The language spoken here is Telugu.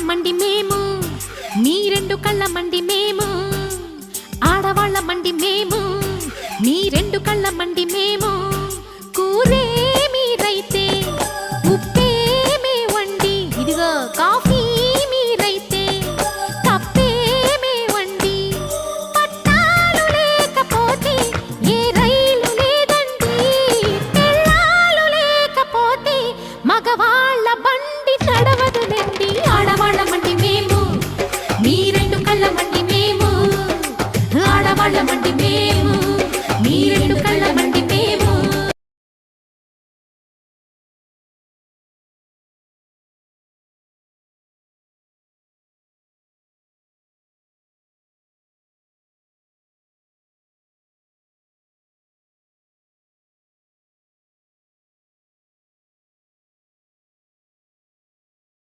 మండి మేము, మీ రెండు కళ్ళ మండి మేము. ఆడవాళ్ళ మండి మేము, మీ రెండు కళ్ళ మండి మేము. కూరే